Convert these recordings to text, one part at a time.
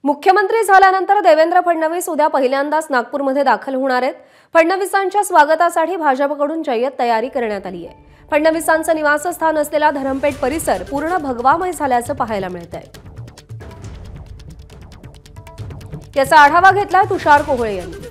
मुख्यमंत्री झाल्यानंतर देवेंद्र फडणवीस उद्या पहिल्यांदाच नागपूरमध्ये दाखल होणार आहेत। फडणवीसांच्या स्वागतासाठी भाजपकडून जय्यत तयारी करण्यात आली आहे। फडणवीसांचं निवासस्थान असलेला धरमपेठ परिसर पूर्ण भगवामय झाल्याचं पाहायला मिळतंय। याचा आढावा घेतला तुषार कोहळे यांनी।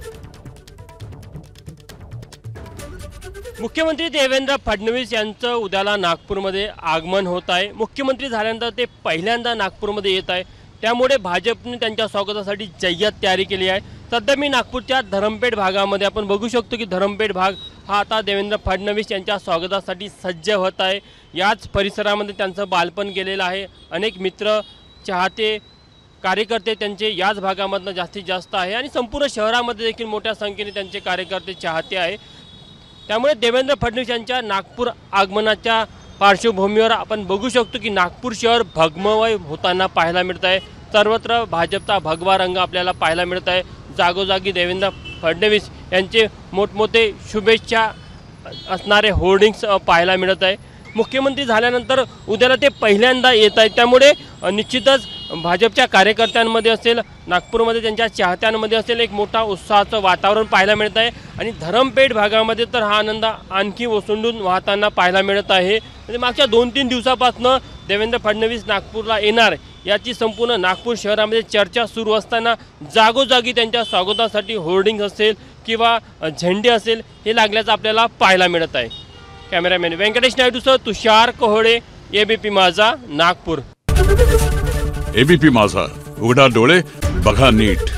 मुख्यमंत्री देवेंद्र फडणवीस यांचं उद्याला नागपूरमध्ये आगमन होत आहे। मुख्यमंत्री झाल्यानंतर ते पहिल्यांदा नागपूरमध्ये येत आहे, त्यामुळे भाजपने त्यांच्या स्वागतासाठी जय्यत तयारी केली आहे। सध्या मी नागपूरच्या धरमपेठ भागामध्ये आपण बघू शकतो की धरमपेठ भाग हा आता देवेंद्र फडणवीस यांच्या स्वागतासाठी सज्ज होत आहे। याच परिसरामध्ये त्यांचं बालपण गेलेलं आहे। अनेक मित्र, चाहते, कार्यकर्ते त्यांचे याच भागामधनं जास्तीत जास्त आहे आणि संपूर्ण शहरामध्ये देखील मोठ्या संख्येने त्यांचे कार्यकर्ते, चाहते आहे। त्यामुळे देवेंद्र फडणवीस यांच्या नागपूर आगमनाच्या पार्श्वभूमीवर आपण बघू शकतो की नागपूर शहर भगममय होताना पाहायला मिळत आहे। सर्वत्र भाजपचा भगवा रंग आपल्याला पाहायला मिळत आहे। जागोजागी देवेंद्र फडणवीस यांचे मोठमोठे शुभेच्छा असणारे होर्डिंग्स पाहायला मिळत आहे। मुख्यमंत्री झाल्यानंतर उद्याला ते पहिल्यांदा येत आहेत, त्यामुळे निश्चितच भाजपच्या कार्यकर्त्यांमध्ये असेल, नागपूरमध्ये त्यांच्या चाहत्यांमध्ये असेल, एक मोठा उत्साहाचं वातावरण पाहायला मिळत आहे। आणि धरमपेठ भागामध्ये तर हा आनंद आणखी ओसंडून वाहताना पाहायला मिळत आहे। म्हणजे मागच्या 2-3 दिवसापासून देवेंद्र फडणवीस नागपूरला येणार याची संपूर्ण नागपूर शहरामध्ये चर्चा सुरू असताना जागोजागी त्यांच्या स्वागतासाठी होर्डिंग असेल किंवा झेंडे असेल हे लागल्याचं आपल्याला पाहायला मिळत आहे। कॅमेरामॅन व्यंकटेश नायडूसह तुषार कोहळे, एबीपी माझा, नागपूर। एबीपी माझा, उघडा डोळे बघा नीट।